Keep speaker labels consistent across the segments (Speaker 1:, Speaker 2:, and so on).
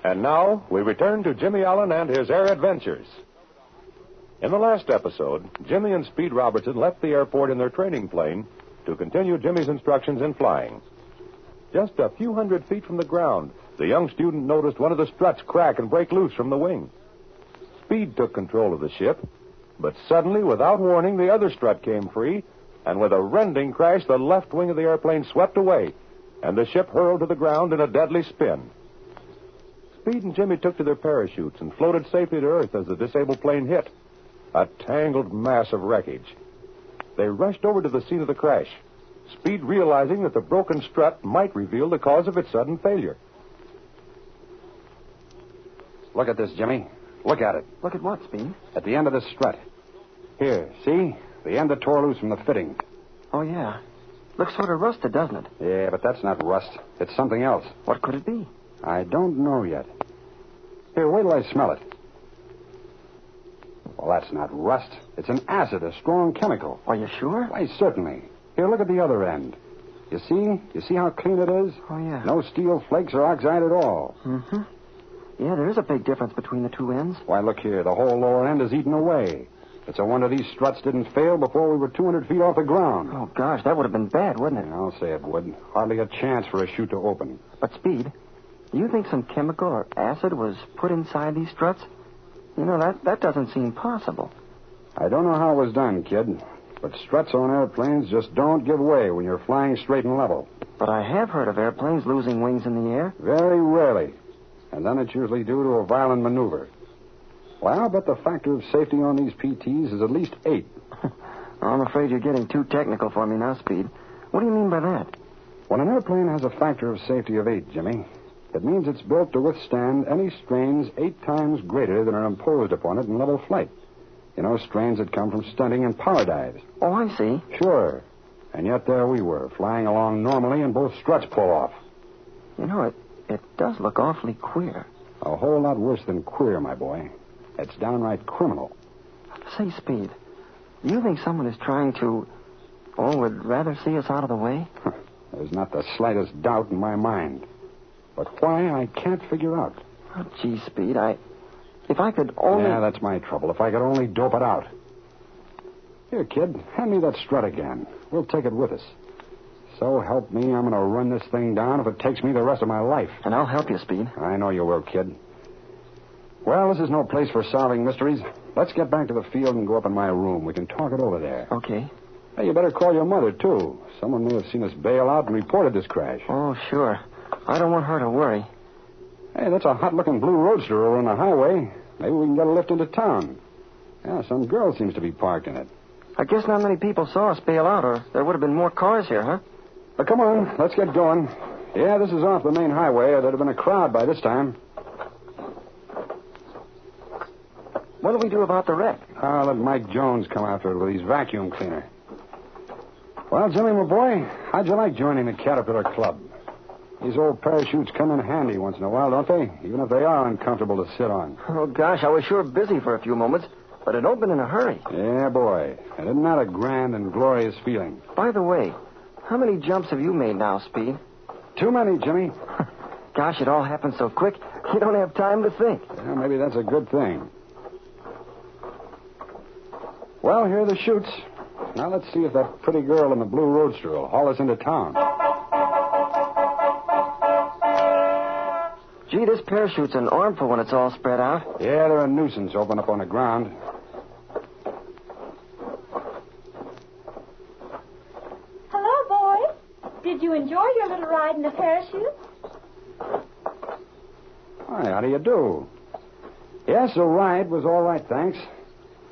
Speaker 1: And now, we return to Jimmy Allen and his air adventures. In the last episode, Jimmy and Speed Robertson left the airport in their training plane to continue Jimmy's instructions in flying. Just a few hundred feet from the ground, the young student noticed one of the struts crack and break loose from the wing. Speed took control of the ship, but suddenly, without warning, the other strut came free, and with a rending crash, the left wing of the airplane swept away, and the ship hurled to the ground in a deadly spin. Speed and Jimmy took to their parachutes and floated safely to Earth as the disabled plane hit, a tangled mass of wreckage. They rushed over to the scene of the crash, Speed realizing that the broken strut might reveal the cause of its sudden failure.
Speaker 2: Look at this, Jimmy. Look at it.
Speaker 3: Look at what, Speed?
Speaker 2: At the end of the strut. Here, see? The end that tore loose from the fittings.
Speaker 3: Oh, yeah. Looks sort of rusted, doesn't it?
Speaker 2: Yeah, but that's not rust. It's something else.
Speaker 3: What could it be?
Speaker 2: I don't know yet. Here, wait till I smell it. Well, that's not rust. It's an acid, a strong chemical.
Speaker 3: Are you sure?
Speaker 2: Why, certainly. Here, look at the other end. You see? You see how clean it is?
Speaker 3: Oh, yeah.
Speaker 2: No steel flakes or oxide at all.
Speaker 3: Mm-hmm. Yeah, there is a big difference between the two ends.
Speaker 2: Why, look here. The whole lower end is eaten away. It's a wonder these struts didn't fail before we were 200 feet off the ground.
Speaker 3: Oh, gosh, that would have been bad, wouldn't it?
Speaker 2: Yeah, I'll say it would. Hardly a chance for a chute to open.
Speaker 3: But, Speed, do you think some chemical or acid was put inside these struts? You know, that doesn't seem possible.
Speaker 2: I don't know how it was done, kid. But struts on airplanes just don't give way when you're flying straight and level.
Speaker 3: But I have heard of airplanes losing wings in the air.
Speaker 2: Very rarely. And then it's usually due to a violent maneuver. Well, I'll bet the factor of safety on these PTs is at least 8.
Speaker 3: I'm afraid you're getting too technical for me now, Speed. What do you mean by that?
Speaker 2: When an airplane has a factor of safety of 8, Jimmy, it means it's built to withstand any strains 8 times greater than are imposed upon it in level flight. You know, strains that come from stunting and power dives.
Speaker 3: Oh, I see.
Speaker 2: Sure. And yet there we were, flying along normally, and both struts pull off.
Speaker 3: You know, it does look awfully queer.
Speaker 2: A whole lot worse than queer, my boy. It's downright criminal.
Speaker 3: Say, Speed, do you think someone is trying to, would rather see us out of the way?
Speaker 2: There's not the slightest doubt in my mind. But why, I can't figure out.
Speaker 3: Oh, gee, Speed, if I could only...
Speaker 2: Yeah, that's my trouble. If I could only dope it out. Here, kid, hand me that strut again. We'll take it with us. So help me, I'm going to run this thing down if it takes me the rest of my life.
Speaker 3: And I'll help you, Speed.
Speaker 2: I know you will, kid. Well, this is no place for solving mysteries. Let's get back to the field and go up in my room. We can talk it over there.
Speaker 3: Okay.
Speaker 2: Hey, you better call your mother, too. Someone may have seen us bail out and reported this crash.
Speaker 3: Oh, sure. I don't want her to worry.
Speaker 2: Hey, that's a hot-looking blue roadster over on the highway. Maybe we can get a lift into town. Yeah, some girl seems to be parked in it.
Speaker 3: I guess not many people saw us bail out, or there would have been more cars here, huh?
Speaker 2: But come on, let's get going. Yeah, this is off the main highway. There'd have been a crowd by this time.
Speaker 3: What do we do about the wreck?
Speaker 2: I'll let Mike Jones come after it with his vacuum cleaner. Well, Jimmy, my boy, how'd you like joining the Caterpillar Club? These old parachutes come in handy once in a while, don't they? Even if they are uncomfortable to sit on.
Speaker 3: Oh, gosh, I was sure busy for a few moments, but it opened in a hurry.
Speaker 2: Yeah, boy. And isn't that a grand and glorious feeling?
Speaker 3: By the way, how many jumps have you made now, Speed?
Speaker 2: Too many, Jimmy.
Speaker 3: Gosh, it all happened so quick, you don't have time to think.
Speaker 2: Yeah, maybe that's a good thing. Well, here are the chutes. Now let's see if that pretty girl in the blue roadster will haul us into town.
Speaker 3: Gee, this parachute's an armful when it's all spread out.
Speaker 2: Yeah, they're a nuisance open up on the ground.
Speaker 4: Hello, boys. Did you enjoy your little ride in the parachute?
Speaker 2: Hi, how do you do? Yes, the ride was all right, thanks.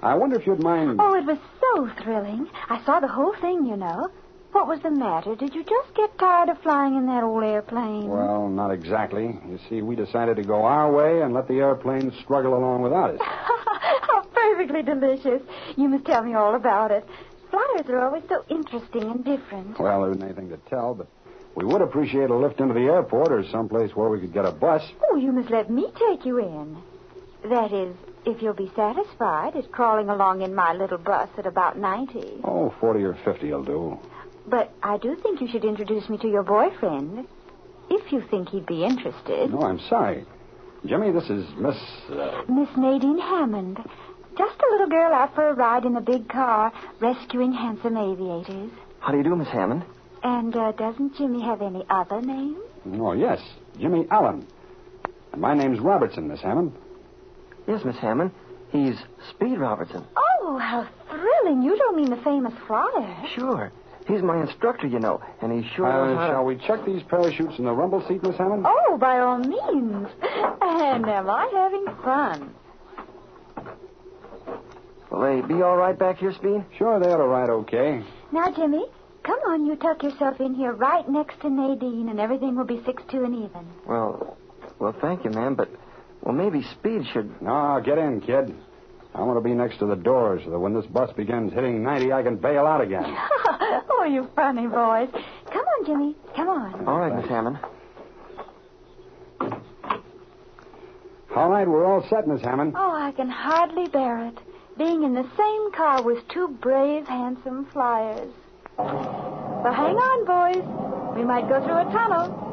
Speaker 2: I wonder if you'd mind...
Speaker 4: Oh, it was so thrilling. I saw the whole thing, you know. What was the matter? Did you just get tired of flying in that old airplane?
Speaker 2: Well, not exactly. You see, we decided to go our way and let the airplane struggle along without us.
Speaker 4: How perfectly delicious. You must tell me all about it. Flyers are always so interesting and different.
Speaker 2: Well, there isn't anything to tell, but we would appreciate a lift into the airport or someplace where we could get a bus.
Speaker 4: Oh, you must let me take you in. That is, if you'll be satisfied at crawling along in my little bus at about 90.
Speaker 2: Oh, 40 or 50 will do.
Speaker 4: But I do think you should introduce me to your boyfriend, if you think he'd be interested.
Speaker 2: No, I'm sorry. Jimmy, this is Miss...
Speaker 4: Miss Nadine Hammond. Just a little girl out for a ride in a big car, rescuing handsome aviators.
Speaker 3: How do you do, Miss Hammond?
Speaker 4: And doesn't Jimmy have any other name?
Speaker 2: Oh, yes. Jimmy Allen. And my name's Robertson, Miss Hammond.
Speaker 3: Yes, Miss Hammond. He's Speed Robertson.
Speaker 4: Oh, how thrilling. You don't mean the famous flyer.
Speaker 3: Sure. He's my instructor, you know, and he's sure knows how to...
Speaker 2: Shall we check these parachutes in the rumble seat, Miss Hammond?
Speaker 4: Oh, by all means. And am I having fun?
Speaker 3: Will they be all right back here, Speed?
Speaker 2: Sure, they ought to ride okay.
Speaker 4: Now, Jimmy, come on, you tuck yourself in here right next to Nadine, and everything will be 6-2 and even.
Speaker 3: Well, thank you, ma'am, but... Well, maybe Speed should...
Speaker 2: No, get in, kid. I want to be next to the door so that when this bus begins hitting 90, I can bail out again.
Speaker 4: Oh, you funny boys. Come on, Jimmy. Come on.
Speaker 3: All right, Miss Hammond.
Speaker 2: All right, we're all set, Miss Hammond.
Speaker 4: Oh, I can hardly bear it. Being in the same car with two brave, handsome flyers. So hang on, boys. We might go through a tunnel.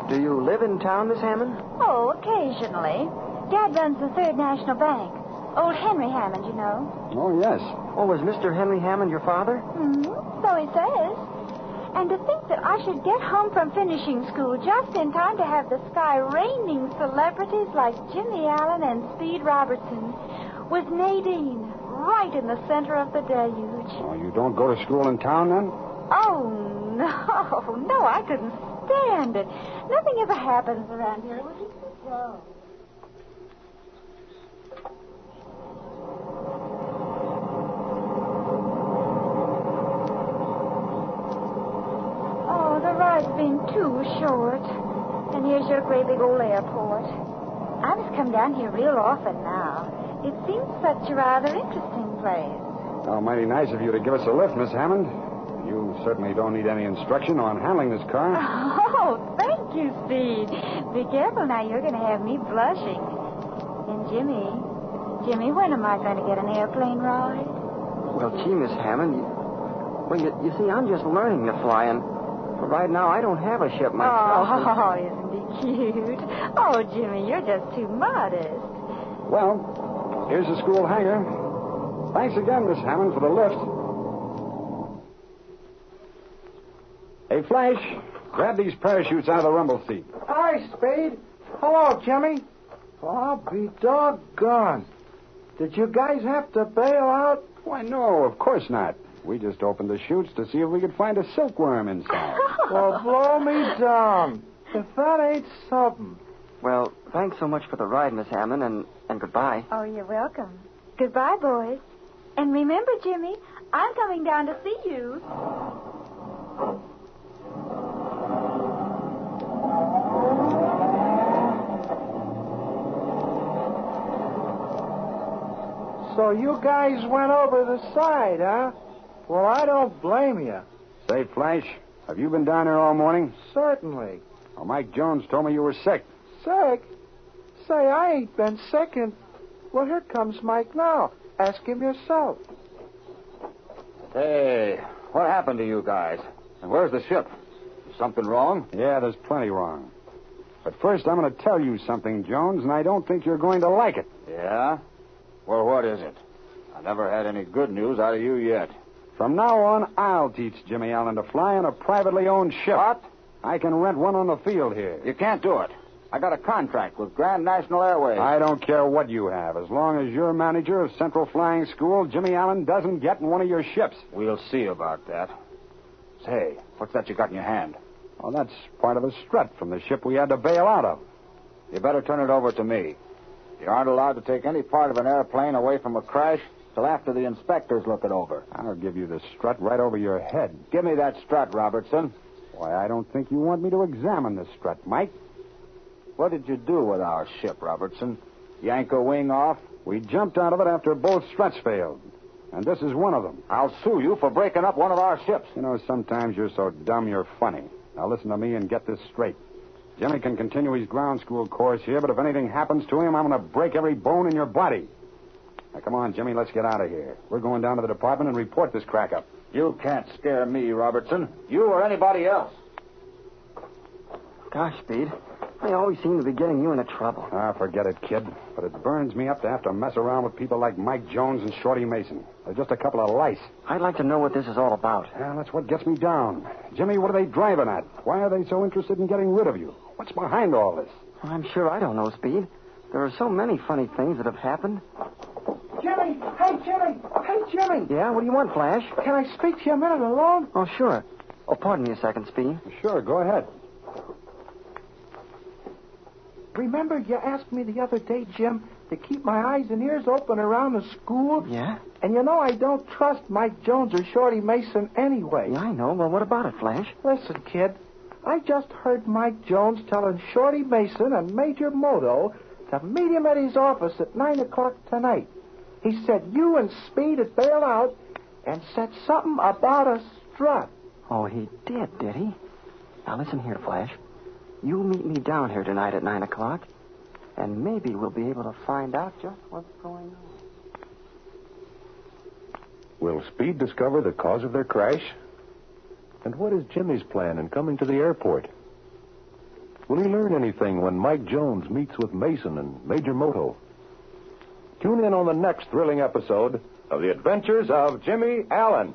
Speaker 3: Do you live in town, Miss Hammond?
Speaker 4: Oh, occasionally. Dad runs the Third National Bank. Old Henry Hammond, you know.
Speaker 2: Oh, yes.
Speaker 3: Oh, was Mr. Henry Hammond your father?
Speaker 4: So he says. And to think that I should get home from finishing school just in time to have the sky raining celebrities like Jimmy Allen and Speed Robertson, with Nadine right in the center of the deluge.
Speaker 2: Oh, you don't go to school in town, then?
Speaker 4: Oh, no, I couldn't stand it. Nothing ever happens around here. It would be so dull. Oh, the ride's been too short. And here's your great big old airport. I must come down here real often now. It seems such a rather interesting place.
Speaker 2: Oh, mighty nice of you to give us a lift, Miss Hammond. You certainly don't need any instruction on handling this car.
Speaker 4: Oh, thank you, Speed. Be careful now. You're going to have me blushing. And Jimmy, when am I going to get an airplane ride?
Speaker 3: Well, gee, Miss Hammond, you see, I'm just learning to fly, and right now I don't have a ship myself.
Speaker 4: Oh, isn't he cute? Oh, Jimmy, you're just too modest.
Speaker 2: Well, here's the school hangar. Thanks again, Miss Hammond, for the lift. Hey, Flash, grab these parachutes out of the rumble seat.
Speaker 5: Hi, Spade. Hello, Jimmy. Well, I'll be doggone. Did you guys have to bail out?
Speaker 2: Why, no, of course not. We just opened the chutes to see if we could find a silkworm inside.
Speaker 5: Well, blow me down. If that ain't something.
Speaker 3: Well, thanks so much for the ride, Miss Hammond, and goodbye.
Speaker 4: Oh, you're welcome. Goodbye, boys. And remember, Jimmy, I'm coming down to see you.
Speaker 5: So you guys went over the side, huh? Well, I don't blame you.
Speaker 2: Say, Flash, have you been down there all morning?
Speaker 5: Certainly.
Speaker 2: Well, Mike Jones told me you were sick.
Speaker 5: Sick? Say, I ain't been sick and... Well, here comes Mike now. Ask him yourself.
Speaker 6: Hey, what happened to you guys? And where's the ship? Is something wrong?
Speaker 2: Yeah, there's plenty wrong. But first, I'm going to tell you something, Jones, and I don't think you're going to like it.
Speaker 6: Yeah? Well, what is it? I never had any good news out of you yet.
Speaker 2: From now on, I'll teach Jimmy Allen to fly on a privately owned ship.
Speaker 6: What?
Speaker 2: I can rent one on the field here.
Speaker 6: You can't do it. I got a contract with Grand National Airways.
Speaker 2: I don't care what you have. As long as you're manager of Central Flying School, Jimmy Allen doesn't get in one of your ships.
Speaker 6: We'll see about that. Say, what's that you got in your hand?
Speaker 2: Well, that's part of a strut from the ship we had to bail out of.
Speaker 6: You better turn it over to me. You aren't allowed to take any part of an airplane away from a crash till after the inspectors look it over.
Speaker 2: I'll give you the strut right over your head.
Speaker 6: Give me that strut, Robertson.
Speaker 2: Why, I don't think you want me to examine the strut, Mike.
Speaker 6: What did you do with our ship, Robertson? Yank a wing off?
Speaker 2: We jumped out of it after both struts failed. And this is one of them.
Speaker 6: I'll sue you for breaking up one of our ships.
Speaker 2: You know, sometimes you're so dumb you're funny. Now listen to me and get this straight. Jimmy can continue his ground school course here, but if anything happens to him, I'm going to break every bone in your body. Now, come on, Jimmy, let's get out of here. We're going down to the department and report this crack-up.
Speaker 6: You can't scare me, Robertson. You or anybody else.
Speaker 3: Gosh, Speed, I always seem to be getting you into trouble.
Speaker 2: Ah, forget it, kid. But it burns me up to have to mess around with people like Mike Jones and Shorty Mason. They're just a couple of lice.
Speaker 3: I'd like to know what this is all about.
Speaker 2: Yeah, that's what gets me down. Jimmy, what are they driving at? Why are they so interested in getting rid of you? What's behind all this?
Speaker 3: I'm sure I don't know, Speed. There are so many funny things that have happened.
Speaker 5: Jimmy! Hey, Jimmy! Hey, Jimmy!
Speaker 3: Yeah, what do you want, Flash?
Speaker 5: Can I speak to you a minute alone?
Speaker 3: Oh, sure. Oh, pardon me a second, Speed.
Speaker 2: Sure, go ahead.
Speaker 5: Remember you asked me the other day, Jim, to keep my eyes and ears open around the school?
Speaker 3: Yeah?
Speaker 5: And you know I don't trust Mike Jones or Shorty Mason anyway.
Speaker 3: Yeah, I know. Well, what about it, Flash?
Speaker 5: Listen, kid, I just heard Mike Jones telling Shorty Mason and Major Moto to meet him at his office at 9 o'clock tonight. He said you and Speed had bailed out and said something about a strut.
Speaker 3: Oh, he did he? Now, listen here, Flash. You meet me down here tonight at 9 o'clock, and maybe we'll be able to find out just what's going on.
Speaker 1: Will Speed discover the cause of their crash? And what is Jimmy's plan in coming to the airport? Will he learn anything when Mike Jones meets with Mason and Major Moto? Tune in on the next thrilling episode of The Adventures of Jimmy Allen.